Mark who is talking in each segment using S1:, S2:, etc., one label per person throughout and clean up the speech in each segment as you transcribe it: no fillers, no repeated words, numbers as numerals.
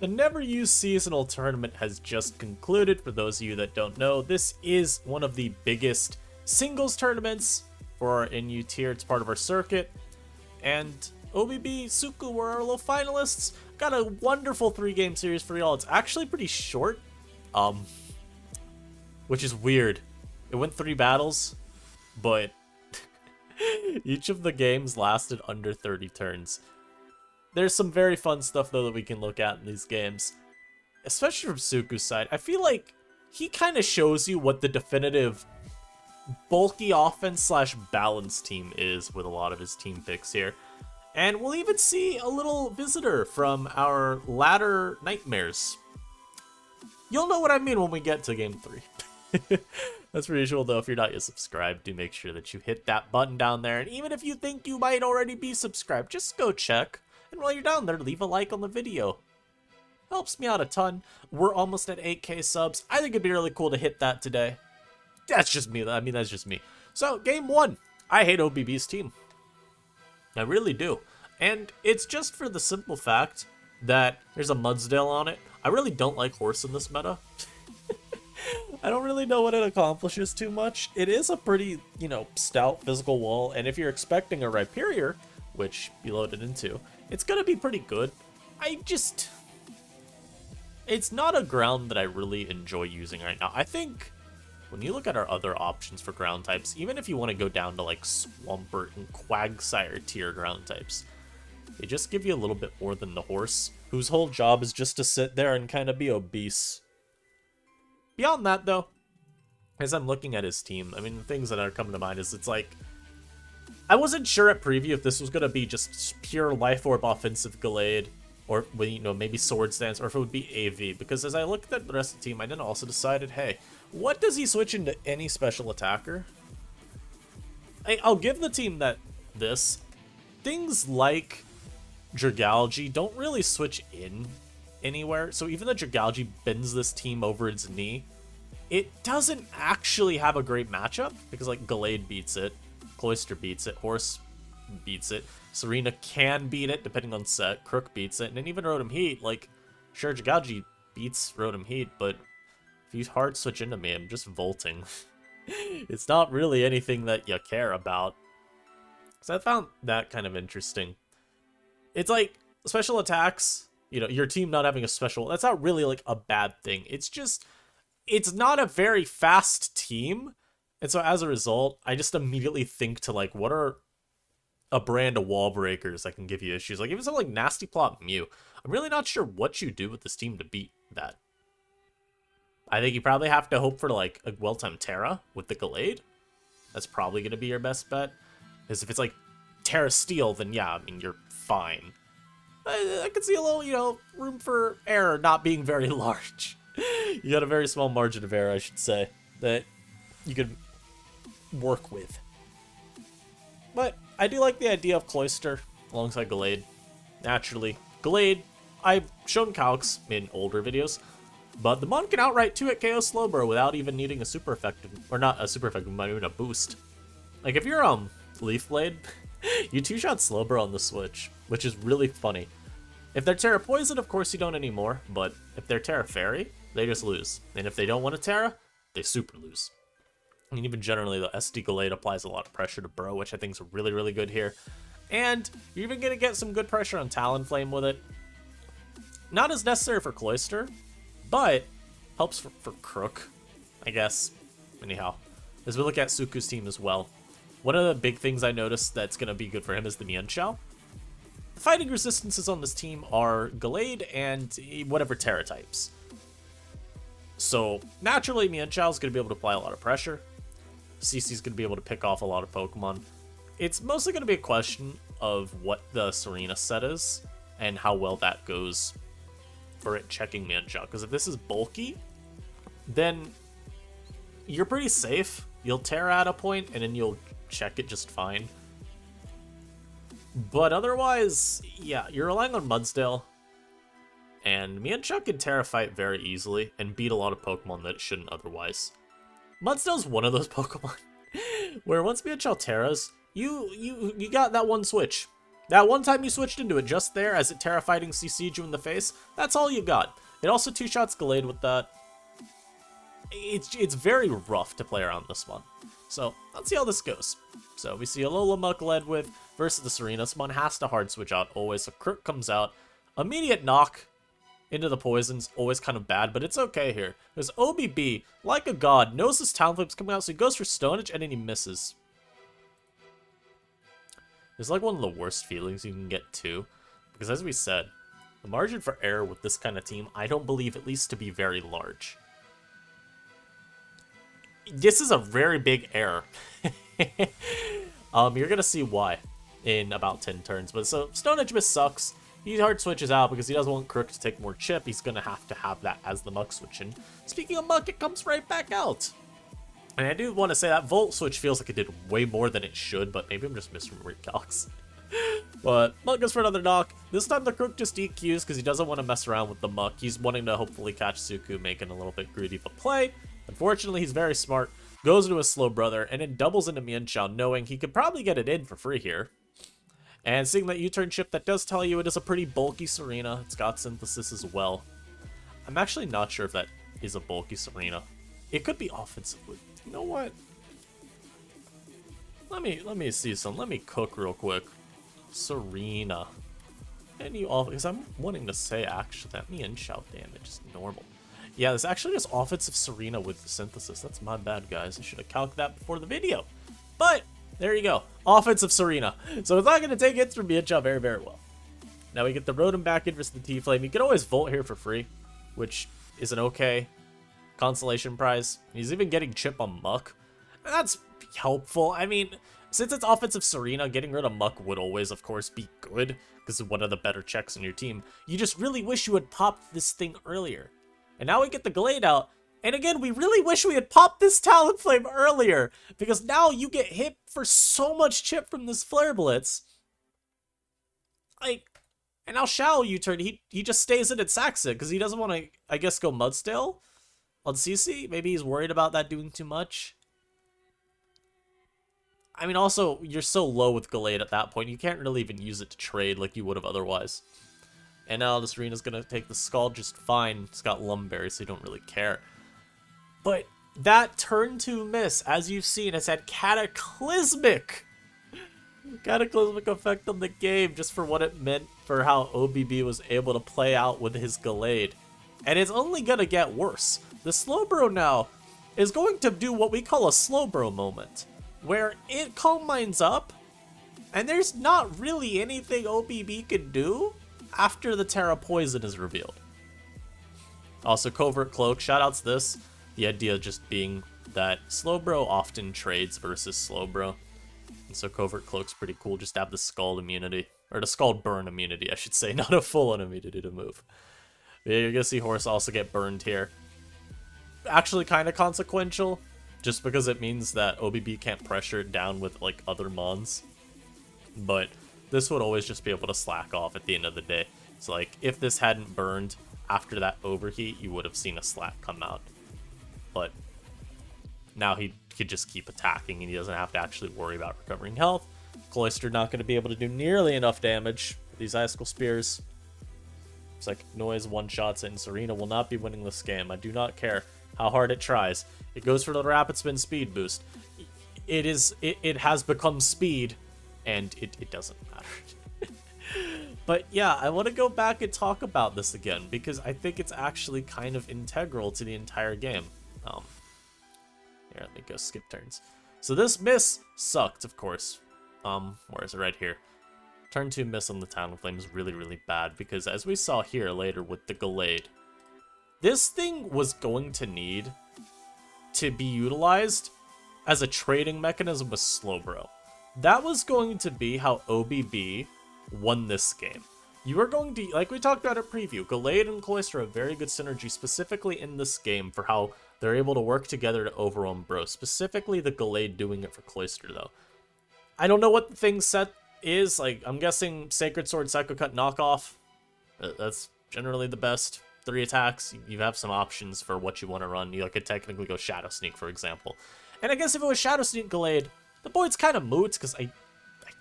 S1: The Never Use Seasonal Tournament has just concluded. For those of you that don't know, this is one of the biggest singles tournaments for our NU tier. It's part of our circuit. And OBB, Soucou were our little finalists. Got a wonderful 3-game series for y'all. It's actually pretty short, which is weird. It went 3 battles, but each of the games lasted under 30 turns. There's some very fun stuff, though, that we can look at in these games. Especially from Soucou's side. I feel like he kind of shows you what the definitive bulky offense slash balance team is with a lot of his team picks here. And we'll even see a little visitor from our ladder nightmares. You'll know what I mean when we get to game 3. As per usual, though, if you're not yet subscribed, do make sure that you hit that button down there. And even if you think you might already be subscribed, just go check. And while you're down there, leave a like on the video. Helps me out a ton. We're almost at 8K subs. I think it'd be really cool to hit that today. That's just me. I mean, that's just me. So, game 1. I hate OBB's team. I really do. And it's just for the simple fact that there's a Mudsdale on it. I really don't like horse in this meta. I don't really know what it accomplishes too much. It is a pretty, stout physical wall. And if you're expecting a Rhyperior, which you loaded into, it's going to be pretty good. It's not a ground that I really enjoy using right now. I think when you look at our other options for ground types, even if you want to go down to like Swampert and Quagsire tier ground types, they just give you a little bit more than the horse, whose whole job is just to sit there and kind of be obese. Beyond that, though, as I'm looking at his team, I mean, the things that are coming to mind is it's like, I wasn't sure at preview if this was going to be just pure Life Orb offensive Gallade, or, maybe Sword Stance, or if it would be AV, because as I looked at the rest of the team, I then also decided, hey, what does he switch into any special attacker? I'll give the team this. Things like Dragalge don't really switch in anywhere, so even though Dragalge bends this team over its knee, it doesn't actually have a great matchup, because like Gallade beats it, Cloyster beats it, Horse beats it, Serena can beat it depending on set, Crook beats it, and then even Rotom Heat, like, sure, Dragalge beats Rotom Heat, but if you hard switch into me, I'm just volting. It's not really anything that you care about. So I found that kind of interesting. It's like, special attacks, your team not having a special, that's not really like a bad thing. It's just, it's not a very fast team. And so as a result, I just immediately think to like, what are a brand of wall breakers that can give you issues? Like even something like Nasty Plot Mew. I'm really not sure what you do with this team to beat that. I think you probably have to hope for like a well-timed Terra with the Gallade. That's probably going to be your best bet. Because if it's like Terra Steel, then yeah, I mean, you're fine. I could see a little, room for error not being very large. You got a very small margin of error, I should say, that you could work with. But I do like the idea of Cloyster alongside Gallade. Naturally, Gallade, I've shown calcs in older videos, but the Mon can outright 2-hit KO Slowbro without even needing a super effective, or not a super effective, but even a boost. Like if you're Leaf Blade, you 2-shot Slowbro on the switch, which is really funny. If they're Terra Poison, of course you don't anymore, but if they're Terra Fairy, they just lose. And if they don't want a Terra, they super lose. And even generally, the SD Gallade applies a lot of pressure to Bro, which I think is really, really good here. And you're even going to get some good pressure on Talonflame with it. Not as necessary for Cloyster, but helps for Crook, I guess. Anyhow, as we look at Soucou's team as well, one of the big things I noticed that's going to be good for him is the Mienshao. The fighting resistances on this team are Gallade and whatever Terra types. So naturally, Mienshao is going to be able to apply a lot of pressure. CC's going to be able to pick off a lot of Pokemon. It's mostly going to be a question of what the Serena set is and how well that goes for it checking Mienshao. Because if this is bulky, then you're pretty safe. You'll Terra at a point, and then you'll check it just fine. But otherwise, yeah, you're relying on Mudsdale. And Mienshao can Terra fight very easily and beat a lot of Pokemon that it shouldn't otherwise. Mudsdale's one of those Pokemon where once Mienshao Terras, you got that one switch. That one time you switched into it just there as it terrifying CC'd you in the face, that's all you got. It also two-shots Gallade with that. It's very rough to play around this one. So, let's see how this goes. So, we see Alola Muck led with versus the Serena. This one has to hard switch out always. So, Crook comes out. Immediate knock into the poison's always kind of bad, but it's okay here. Because OBB, like a god, knows his Talonflame's coming out, so he goes for Stone Edge and then he misses. It's like one of the worst feelings you can get too. Because as we said, the margin for error with this kind of team, I don't believe at least to be very large. This is a very big error. You're gonna see why in about 10 turns. But so Stone Edge miss sucks. He hard switches out because he doesn't want Crook to take more chip. He's gonna have to have that as the Muck switch. And speaking of Muck, it comes right back out. And I do want to say that Volt switch feels like it did way more than it should, but maybe I'm just misremembering calcs. But Muck goes for another knock. This time the Crook just DQs because he doesn't want to mess around with the Muck. He's wanting to hopefully catch Soucou, making a little bit greedy of a play. Unfortunately, he's very smart, goes into his slow brother, and then doubles into Mienshao, knowing he could probably get it in for free here. And seeing that U-turn chip, that does tell you it is a pretty bulky Serena. It's got Synthesis as well. I'm actually not sure if that is a bulky Serena. It could be offensively. You know what? Let me see some. Let me cook real quick. Serena. And you all, because I'm wanting to say actually that Mienshao damage is normal. Yeah, this actually is offensive Serena with the Synthesis. That's my bad, guys. I should have calculated that before the video. But, there you go. Offensive Serena. So it's not going to take hits from Mienshao very, very well. Now we get the Rotom back in versus the T-Flame. You can always Volt here for free, which is an okay consolation prize. He's even getting chip on Muck. That's helpful. I mean, since it's offensive Serena, getting rid of Muck would always, of course, be good, because it's one of the better checks in your team. You just really wish you had popped this thing earlier. And now we get the Gallade out. And again, we really wish we had popped this Talonflame earlier, because now you get hit for so much chip from this Flare Blitz. Like, and now Shao U-turn, he just stays in and sacks it, because he doesn't want to, I guess, go Mudstail on CC. Maybe he's worried about that doing too much. I mean, also, you're so low with Gallade at that point, you can't really even use it to trade like you would have otherwise. And now the Serena's going to take the Scald just fine. It's got Lumberry, so you don't really care. But that turn 2 miss, as you've seen, has had cataclysmic effect on the game, just for what it meant for how OBB was able to play out with his Gallade. And it's only going to get worse. The Slowbro now is going to do what we call a Slowbro moment, where it Calm Minds up, and there's not really anything OBB can do after the Terra Poison is revealed. Also, Covert Cloak, shoutouts this. The idea just being that Slowbro often trades versus Slowbro. And so Covert Cloak's pretty cool, just to have the Scald immunity. Or the Scald Burn immunity, I should say, not a full-on immunity to move. But yeah, you're gonna see Horse also get burned here. Actually kind of consequential, just because it means that OBB can't pressure it down with, like, other mons. But this would always just be able to slack off at the end of the day. So, like, if this hadn't burned after that overheat, you would have seen a slack come out. But now he could just keep attacking, and he doesn't have to actually worry about recovering health. Cloyster not going to be able to do nearly enough damage with these Icicle Spears. It's like Noise one-shots it, and Serena will not be winning this game. I do not care how hard it tries. It goes for the Rapid Spin speed boost. It has become speed, and it doesn't matter. But yeah, I want to go back and talk about this again, because I think it's actually kind of integral to the entire game. Here, let me go skip turns. So this miss sucked, of course. Where is it? Right here. Turn 2 miss on the Talonflame is really, really bad, because as we saw here later with the Gallade, this thing was going to need to be utilized as a trading mechanism with Slowbro. That was going to be how OBB won this game. You are going to, like we talked about at preview, Gallade and Cloyster have very good synergy, specifically in this game, for how they're able to work together to overwhelm Bro. Specifically the Gallade doing it for Cloyster, though. I don't know what the thing set is. Like, I'm guessing Sacred Sword, Psycho Cut, Knockoff. That's generally the best. 3 attacks. You have some options for what you want to run. You could technically go Shadow Sneak, for example. And I guess if it was Shadow Sneak Gallade, the board's kind of moot, because I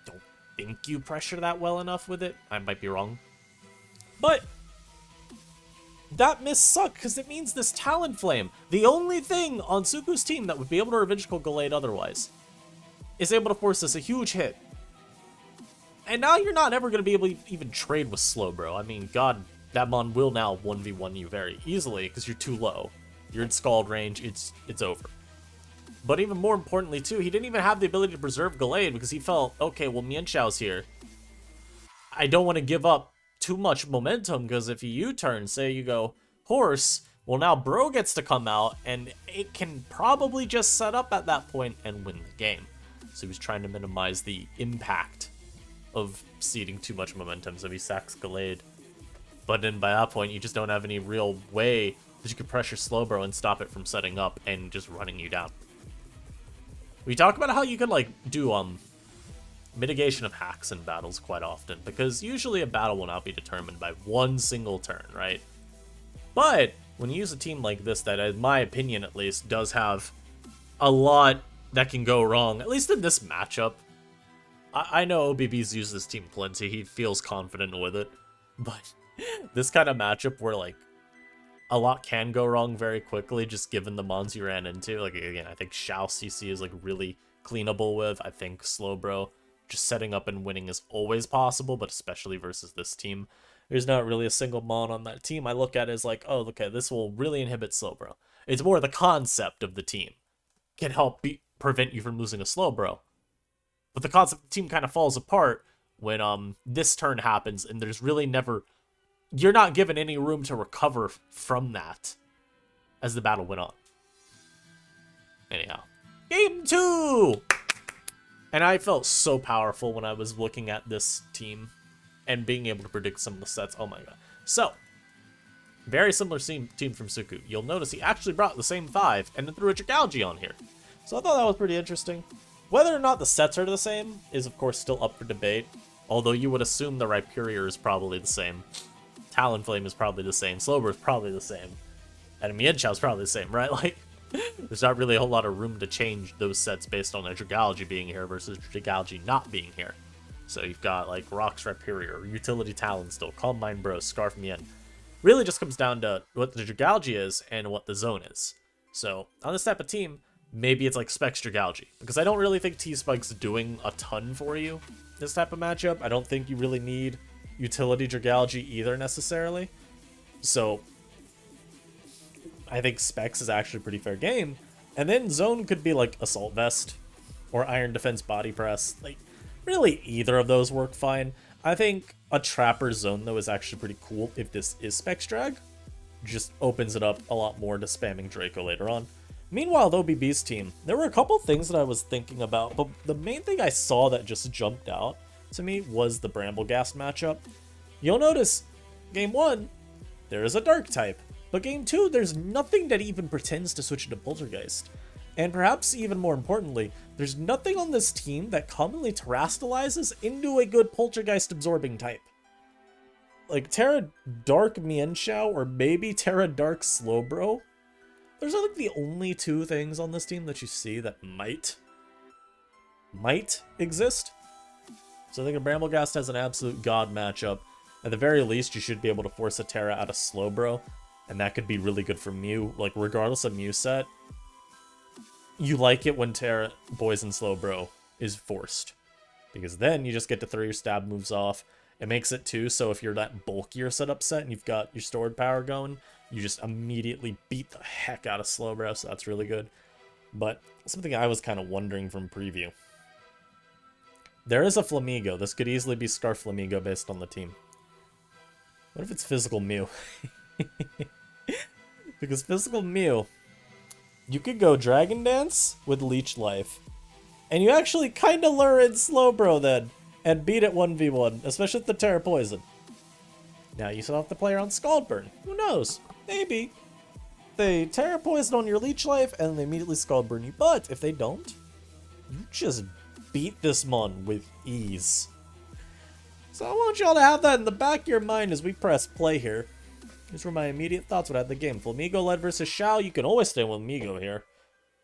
S1: don't think you pressure that well enough with it. I might be wrong. But that miss sucked because it means this Talonflame, the only thing on Soucou's team that would be able to Revenge Kill Gallade otherwise, is able to force us a huge hit. And now you're not ever going to be able to even trade with Slowbro. I mean, God, that Mon will now 1v1 you very easily because you're too low. You're in Scald range, it's over. But even more importantly, too, he didn't even have the ability to preserve Gallade because he felt, okay, well, Mienshau's here. I don't want to give up too much momentum because if you U-turn, say you go Horse, well, now Bro gets to come out and it can probably just set up at that point and win the game. So he was trying to minimize the impact of ceding too much momentum, so he sacks Gallade. But then by that point, you just don't have any real way that you can pressure Slowbro and stop it from setting up and just running you down. We talk about how you could, like, do, mitigation of hacks in battles quite often, because usually a battle will not be determined by one single turn, right? But when you use a team like this that, in my opinion at least, does have a lot that can go wrong, at least in this matchup. I know OBB's used this team plenty, he feels confident with it, but this kind of matchup where, like, a lot can go wrong very quickly, just given the mons you ran into. Like, again, I think Xiao CC is, like, really cleanable with. I think Slowbro, just setting up and winning is always possible, but especially versus this team. There's not really a single mon on that team I look at as like, oh, okay, this will really inhibit Slowbro. It's more the concept of the team can help prevent you from losing a Slowbro. But the concept of the team kind of falls apart when this turn happens, and there's really never... You're not given any room to recover from that as the battle went on. Anyhow, Game 2! And I felt so powerful when I was looking at this team and being able to predict some of the sets. Oh my god. So, very similar team from Soucou. You'll notice he actually brought the same 5 and then threw a Dragalge on here. So I thought that was pretty interesting. Whether or not the sets are the same is, of course, still up for debate. Although you would assume the Rhyperior is probably the same. Talonflame is probably the same. Slowbro is probably the same. And Mienshao is probably the same, right? Like, there's not really a whole lot of room to change those sets based on a Dragalge being here versus Dragalge not being here. So you've got, like, Rocks Rhyperior, Utility Talon still, Calm Mind Bro, Scarf Mien. Really just comes down to what the Dragalge is and what the zone is. So, on this type of team, maybe it's like Specs Dragalge. Because I don't really think T-Spike's doing a ton for you this type of matchup. I don't think you really need Utility Dragalge either, necessarily. So, I think Specs is actually a pretty fair game. And then Zone could be like Assault Vest or Iron Defense Body Press. Like, really either of those work fine. I think a Trapper Zone, though, is actually pretty cool if this is Specs Drag. Just opens it up a lot more to spamming Draco later on. Meanwhile, the OBB's team, there were a couple things that I was thinking about, but the main thing I saw that just jumped out to me was the Bramblegast matchup. You'll notice, Game 1, there is a Dark type, but Game 2, there's nothing that even pretends to switch into Poltergeist. And perhaps even more importantly, there's nothing on this team that commonly terastallizes into a good Poltergeist absorbing type. Like Terra Dark Mienshao or maybe Terra Dark Slowbro. There's like the only 2 things on this team that you see that might exist. So I think a Bramblegast has an absolute god matchup. At the very least, you should be able to force a Terra out of Slowbro, and that could be really good for Mew. Like, regardless of Mew set, you like it when Terra Poison Slowbro is forced. Because then you just get to throw your stab moves off. It makes it too, so if you're that bulkier setup set and you've got your stored power going, you just immediately beat the heck out of Slowbro, so that's really good. But something I was kind of wondering from preview. There is a Flamigo. This could easily be Scarf Flamigo based on the team. What if it's Physical Mew? Because Physical Mew, you could go Dragon Dance with Leech Life, and you actually kind of lure in Slowbro then, and beat it 1v1, especially with the Terra Poison. Now you still have to play around Scald Burn. Who knows? Maybe. They Terra Poison on your Leech Life, and they immediately Scald Burn you, but if they don't, you just beat this mon with ease. So I want y'all to have that in the back of your mind as we press play here. These were my immediate thoughts when I had the game. Flamigo led versus Xiao, you can always stay with Migo here.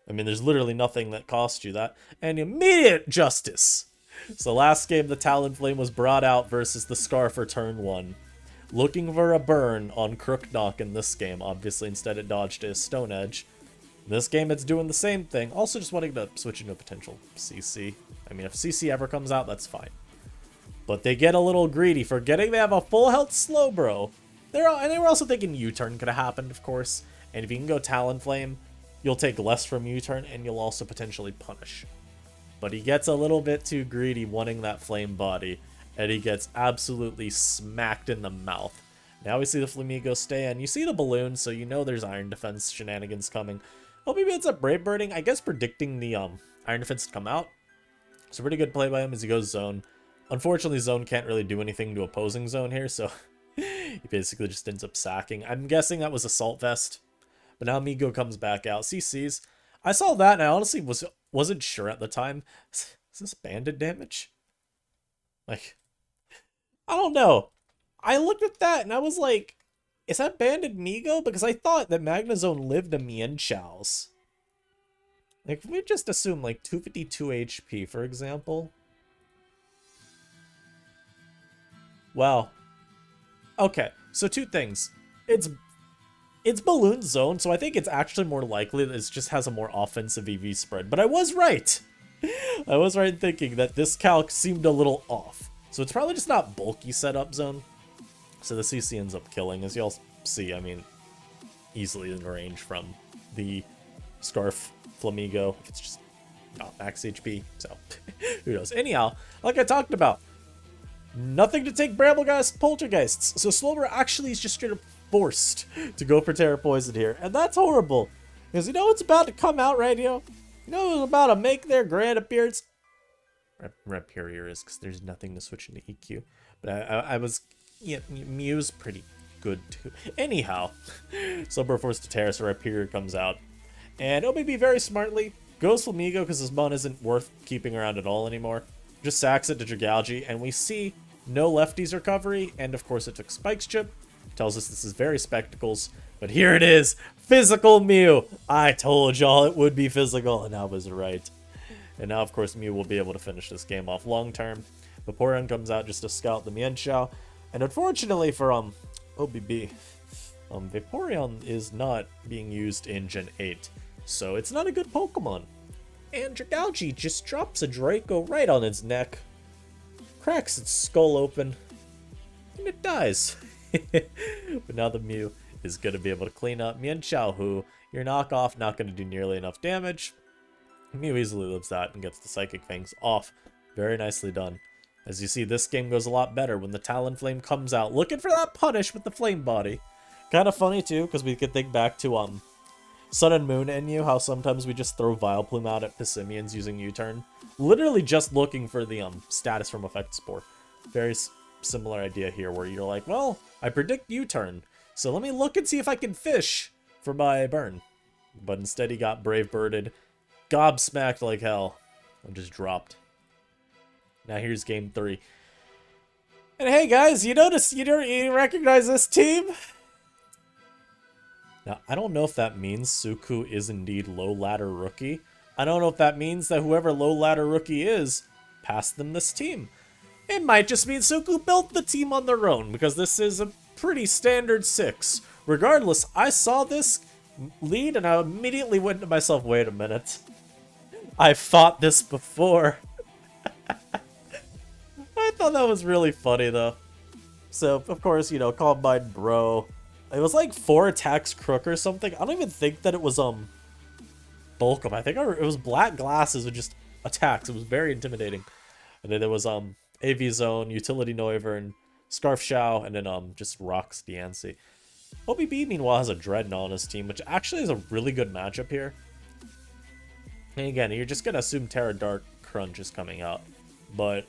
S1: I mean, there's literally nothing that costs you that. And immediate justice So last game, the Talonflame was brought out versus the Scarf for turn 1. Looking for a burn on Crook Knock in this game. Obviously, instead it dodged to Stone Edge. This game, it's doing the same thing. Also just wanting to switch into a potential CC. I mean, if CC ever comes out, that's fine. But they get a little greedy, forgetting they have a full health Slowbro. And they were also thinking U-turn could have happened, of course. And if you can go Talonflame, you'll take less from U-turn, and you'll also potentially punish. But he gets a little bit too greedy wanting that flame body, and he gets absolutely smacked in the mouth. Now we see the Flamigo stay in. You see the balloon, so you know there's Iron Defense shenanigans coming. Oh, maybe it's up Brave Birding, I guess predicting the Iron Defense to come out. So pretty good play by him as he goes Zone. Unfortunately, Zone can't really do anything to opposing Zone here, so he basically just ends up sacking. I'm guessing that was Assault Vest. But now Migo comes back out. CCs. I saw that and I honestly wasn't sure at the time. Is this banded damage? Like, I don't know. I looked at that and I was like, is that banded Migo? Because I thought that Magnazone lived a Mienchao's. Like, we just assume like 252 HP, for example. Wow. Okay, so two things. It's Balloon Zone, so I think it's actually more likely that it just has a more offensive EV spread. But I was right! I was right in thinking that this calc seemed a little off. So it's probably just not bulky setup zone. So the CC ends up killing, as y'all see, I mean, easily in range from the Scarf Flamigo. It's just not max HP, so who knows. Anyhow, like I talked about, nothing to take Bramblegeist Poltergeists. So Slowbro actually is just straight up forced to go for Terra Poison here. And that's horrible. Because you know what's about to come out right here? You know what's about to make their grand appearance? Rapirior is, because there's nothing to switch into EQ. But I was... Yeah, Mew's pretty good too. Anyhow, Slowbro forced to Terra, so Rapirior comes out. And OBB very smartly goes Flamigo because his mon isn't worth keeping around at all anymore. Just sacks it to Dragalge, and we see no lefties recovery, and of course it took Spike's chip. Tells us this is very Spectacles, but here it is! Physical Mew! I told y'all it would be physical, and I was right. And now, of course, Mew will be able to finish this game off long term. Vaporeon comes out just to scout the Mienshao, and unfortunately for OBB, Vaporeon is not being used in Gen 8, so it's not a good Pokemon. And Dragalge just drops a Draco right on its neck, cracks its skull open, and it dies. But now the Mew is going to be able to clean up. Mienshao, who, your knockoff, not going to do nearly enough damage. Mew easily lives that and gets the Psychic Fangs off. Very nicely done. As you see, this game goes a lot better when the Talonflame comes out, looking for that punish with the Flame Body. Kind of funny, too, because we could think back to, Sun and Moon NU, how sometimes we just throw Vileplume out at Pissimians using U-turn. Literally just looking for the, status from Effect Spore. Very similar idea here, where you're like, well, I predict U-turn, so let me look and see if I can fish for my burn. But instead he got Brave Birded, gobsmacked like hell, and just dropped. Now here's game 3. And hey guys, you notice, you recognize this team? Now, I don't know if that means Soucou is indeed low ladder rookie. I don't know if that means that whoever low ladder rookie is passed them this team. It might just mean Soucou built the team on their own, because this is a pretty standard 6. Regardless, I saw this lead and I immediately went to myself, wait a minute. I fought this before. I thought that was really funny though. So, of course, you know, Combine Bro. It was like 4 attacks Crook or something. I don't even think that it was, Bulkum. I think it was Black Glasses with just attacks. It was very intimidating. And then there was, AV Zone, Utility Noivern, Scarf Shao, and then, just Rocks Diancie. OBB, meanwhile, has a Dreadnought on his team, which actually is a really good matchup here. And again, you're just gonna assume Terra Dark Crunch is coming out. But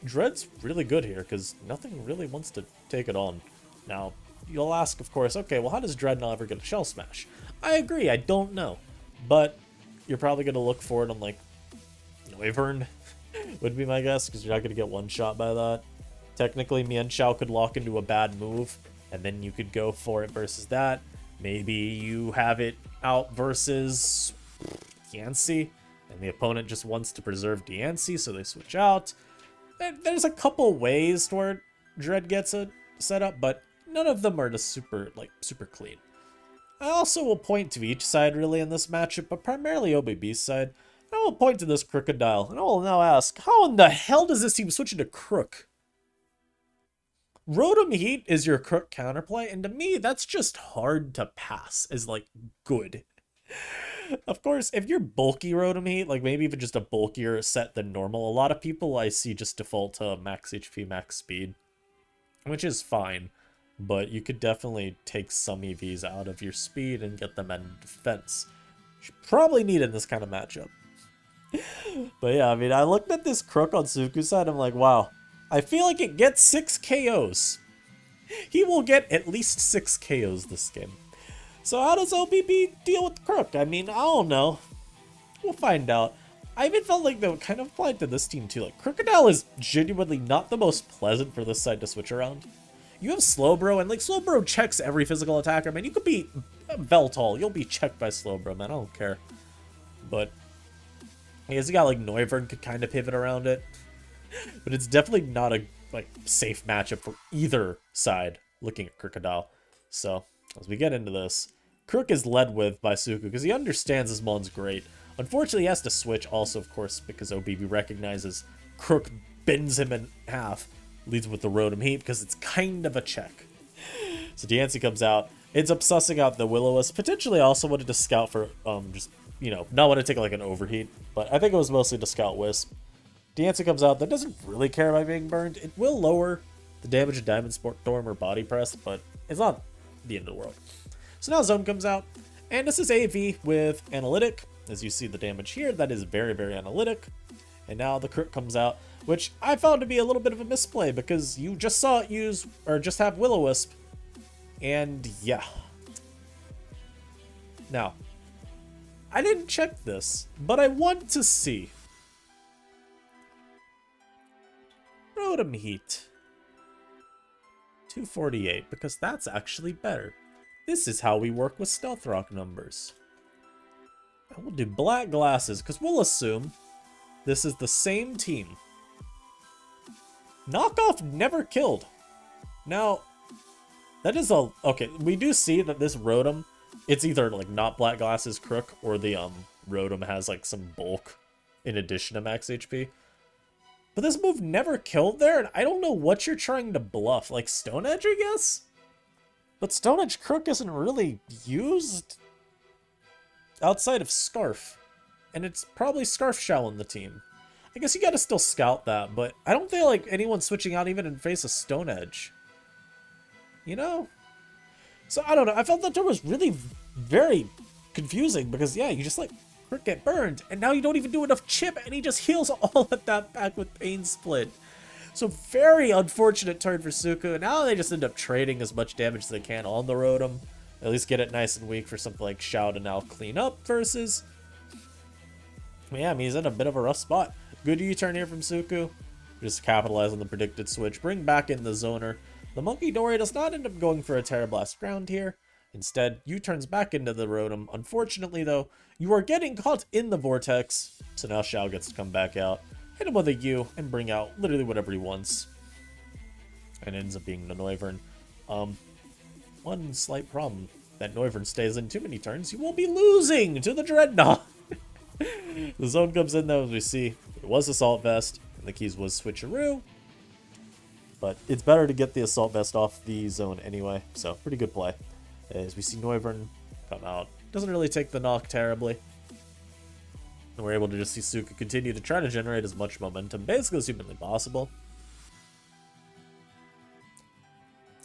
S1: Dread's really good here, because nothing really wants to take it on. Now, you'll ask, of course, okay, well, how does Dreadnought ever get a Shell Smash? I agree, I don't know. But you're probably going to look for it on, like, Noivern, would be my guess, because you're not going to get one-shot by that. Technically, Mienshao could lock into a bad move, and then you could go for it versus that. Maybe you have it out versus Diancie, and the opponent just wants to preserve Diancie, so they switch out. there's a couple ways toward Dread gets it set up, but none of them are just super clean. I also will point to each side really in this matchup, but primarily OBB's side. I will point to this Crocodile, and I will now ask, how in the hell does this team switch into Crook? Rotom Heat is your Crook counterplay, and to me, that's just hard to pass as, like, good. Of course, if you're bulky Rotom Heat, like maybe even just a bulkier set than normal, a lot of people I see just default to max HP, max speed, which is fine. But you could definitely take some EVs out of your speed and get them in defense. You probably need in this kind of matchup. But yeah, I mean, I looked at this Crook on Soucou's side, I'm like, wow. I feel like it gets 6 KOs. He will get at least 6 KOs this game. So how does OBB deal with Crook? I mean, I don't know. We'll find out. I even felt like that would kind of apply to this team too. Like, Crocodile is genuinely not the most pleasant for this side to switch around. You have Slowbro, and like Slowbro checks every physical attacker, man. You could be Veltol, you'll be checked by Slowbro, man. I don't care. But I guess you got like Noivern could kind of pivot around it. But it's definitely not a like safe matchup for either side looking at Crocodile. So as we get into this, Crook is led with by Soucou because he understands his mon's great. Unfortunately, he has to switch also, of course, because OBB recognizes Crook bends him in half. Leads with the Rotom Heat because it's kind of a check. So Diancie comes out, ends up sussing out the Will-O-Wisp. Potentially also wanted to scout for, just, you know, not want to take like an overheat. But I think it was mostly to scout Wisp. Diancie comes out, that doesn't really care about being burned. It will lower the damage of Diamond Storm or Body Press, but it's not the end of the world. So now Zone comes out, and this is AV with Analytic. As you see the damage here, that is very, very analytic. And now the Crook comes out, which I found to be a little bit of a misplay because you just saw it use, or just have Will-O-Wisp. And yeah. Now, I didn't check this, but I want to see. Rotom Heat. 248, because that's actually better. This is how we work with Stealth Rock numbers. And we'll do black glasses, because we'll assume this is the same team. Knockoff never killed. Now, that is a... Okay, we do see that this Rotom, it's either, like, not black glasses Crook, or the, Rotom has, like, some bulk in addition to max HP. But this move never killed there, and I don't know what you're trying to bluff. Like, Stone Edge, I guess? But Stone Edge Crook isn't really used outside of Scarf. And it's probably Scarf Shell in the team. I guess you gotta still scout that, but I don't feel like anyone's switching out even in face of Stone Edge. You know? So, I don't know. I felt that there was really very confusing because, yeah, you just, like, Crook get burned, and now you don't even do enough chip, and he just heals all of that back with Pain Split. So, very unfortunate turn for Soucou, and now they just end up trading as much damage as they can on the Rotom. At least get it nice and weak for something like Shao to now clean up versus... Yeah, I mean, he's in a bit of a rough spot. Good U-turn here from Soucou. Just capitalize on the predicted switch. Bring back in the Zoner. The Monkey Dory does not end up going for a Terra Blast ground here. Instead, U-turns back into the Rotom. Unfortunately, though, you are getting caught in the Vortex. So now Shao gets to come back out. Hit him with a U and bring out literally whatever he wants. And it ends up being the Noivern. One slight problem. That Noivern stays in too many turns. You will be losing to the DREDNAW. The Zone comes in though, as we see. It was Assault Vest, and the keys was Switcheroo. But it's better to get the Assault Vest off the Zone anyway, so pretty good play. As we see Noivern come out. Doesn't really take the knock terribly. And we're able to just see Soucou continue to try to generate as much momentum, basically as humanly possible.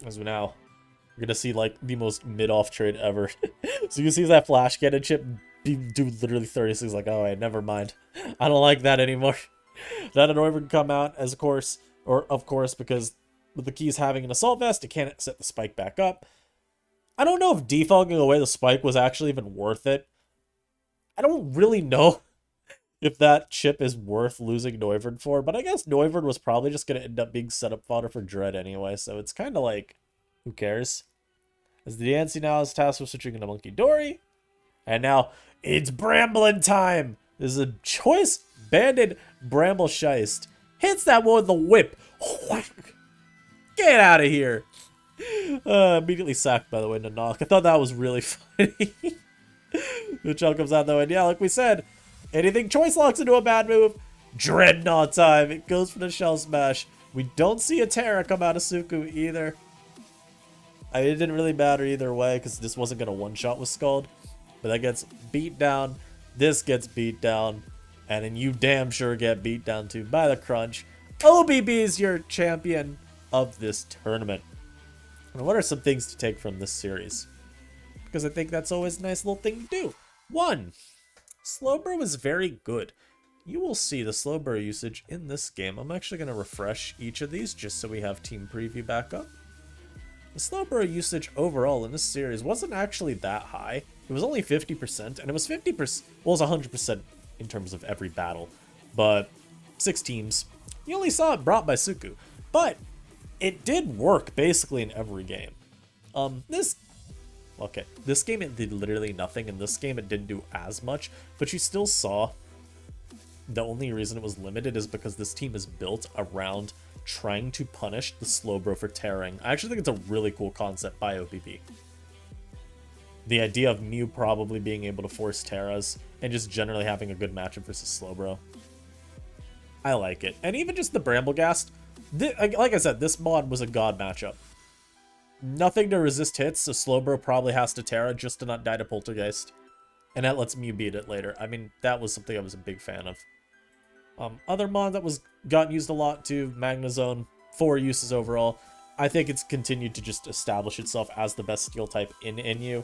S1: As we now, we're gonna see like the most mid-off trade ever. So you see that Flash Cannon chip do literally 36, like, oh, wait, never mind. I don't like that anymore. Then an Noivern come out, as of course, because with the keys having an Assault Vest, it can't set the spike back up. I don't know if defogging away the spike was actually even worth it. I don't really know if that chip is worth losing Noivern for, but I guess Noivern was probably just going to end up being setup fodder for Dread anyway, so it's kind of like, who cares? As the Diancie now is tasked with switching into Monkey Dory. And now, it's Bramblin time! This is a choice banded Bramble Shiest. hits that one with the whip. Whack. Get out of here. Immediately sacked, by the way, to knock. I thought that was really funny. Michelle comes out though, and yeah, like we said, anything choice locks into a bad move. Dreadnought time. It goes for the shell smash. We don't see a Terra come out of Soucou either. I mean, it didn't really matter either way because this wasn't going to one-shot with Scald. But that gets beat down. This gets beat down. And then you damn sure get beat down too by the Crunch. OBB is your champion of this tournament. And what are some things to take from this series? Because I think that's always a nice little thing to do. 1. Slowbro is very good. You will see the Slowbro usage in this game. I'm actually going to refresh each of these just so we have team preview back up. The Slowbro usage overall in this series wasn't actually that high. It was only 50%, and it was 50%, well, it was 100% in terms of every battle. But 6 teams, you only saw it brought by Soucou. But it did work basically in every game. This game it did literally nothing. In this game it didn't do as much, but you still saw the only reason it was limited is because this team is built around trying to punish the Slowbro for tearing. I actually think it's a really cool concept by OBB. The idea of Mew probably being able to force Terras and just generally having a good matchup versus Slowbro. I like it. And even just the Bramblegast, like I said, this mod was a god matchup. Nothing to resist hits, so Slowbro probably has to Terra just to not die to Poltergeist. And that lets Mew beat it later. I mean, that was something I was a big fan of. Other mod that was gotten used a lot too, Magnezone, 4 uses overall. I think it's continued to just establish itself as the best skill type in NU.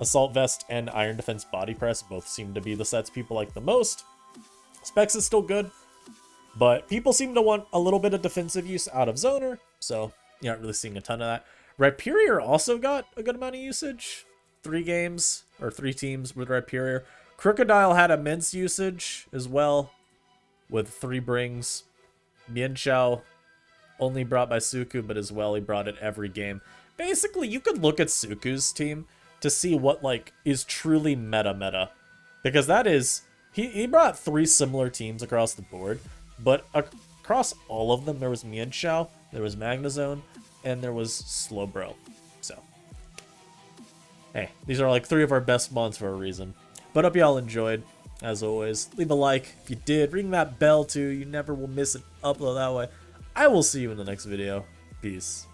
S1: Assault Vest and Iron Defense Body Press both seem to be the sets people like the most. Specs is still good, but people seem to want a little bit of defensive use out of Zoner, so you're not really seeing a ton of that. Rhyperior also got a good amount of usage. 3 games, or 3 teams with Rhyperior. Crocodile had immense usage as well, with 3 brings. Mienshao, only brought by Soucou, but as well he brought it every game. Basically, you could look at Suku's team to see what, like, is truly meta. Because that is, he brought 3 similar teams across the board, but across all of them, there was Mienshao, there was Magnezone, and there was Slowbro. So, hey, these are like 3 of our best mons for a reason. But hope y'all enjoyed. As always, leave a like if you did. Ring that bell too. You never will miss an upload that way. I will see you in the next video. Peace.